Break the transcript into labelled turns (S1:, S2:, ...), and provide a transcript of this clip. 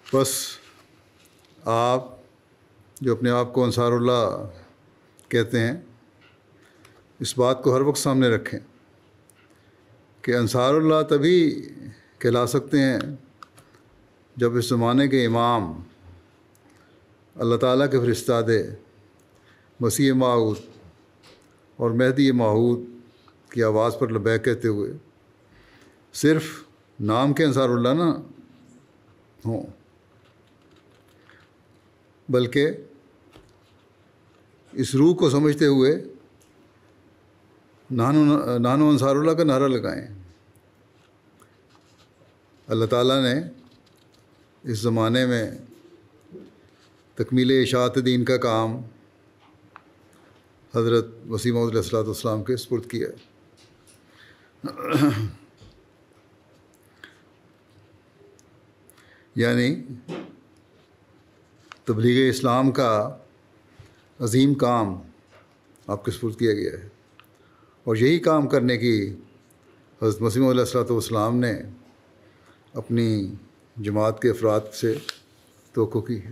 S1: بس آپ جو اپنے آپ کو انصار اللہ کہتے ہیں، اس بات کو ہر وقت سامنے رکھیں کہ انصار اللہ تبھی کہلا سکتے ہیں جب اس زمانے کے امام، اللہ تعالیٰ کے فرستادے مسیح موعود اور مہدی موعود کی آواز پر لبیک کہتے ہوئے صرف نام کے انصار اللہ نہ ہوں، بلکہ اس روح کو سمجھتے ہوئے نانو انصار اللہ کا نعرہ لگائیں۔ اللہ تعالیٰ نے اس زمانے میں تکمیل اشاعت دین کا کام حضرت مسیح موعود علیہ الصلوۃ والسلام کے سپرد کیا ہے۔ یعنی تبلیغ اسلام کا عظیم کام آپ کے سپرد کیا گیا ہے، اور یہی کام کرنے کی حضرت مسیح موعود علیہ الصلوۃ والسلام نے اپنی جماعت کے افراد سے توقع کی ہے۔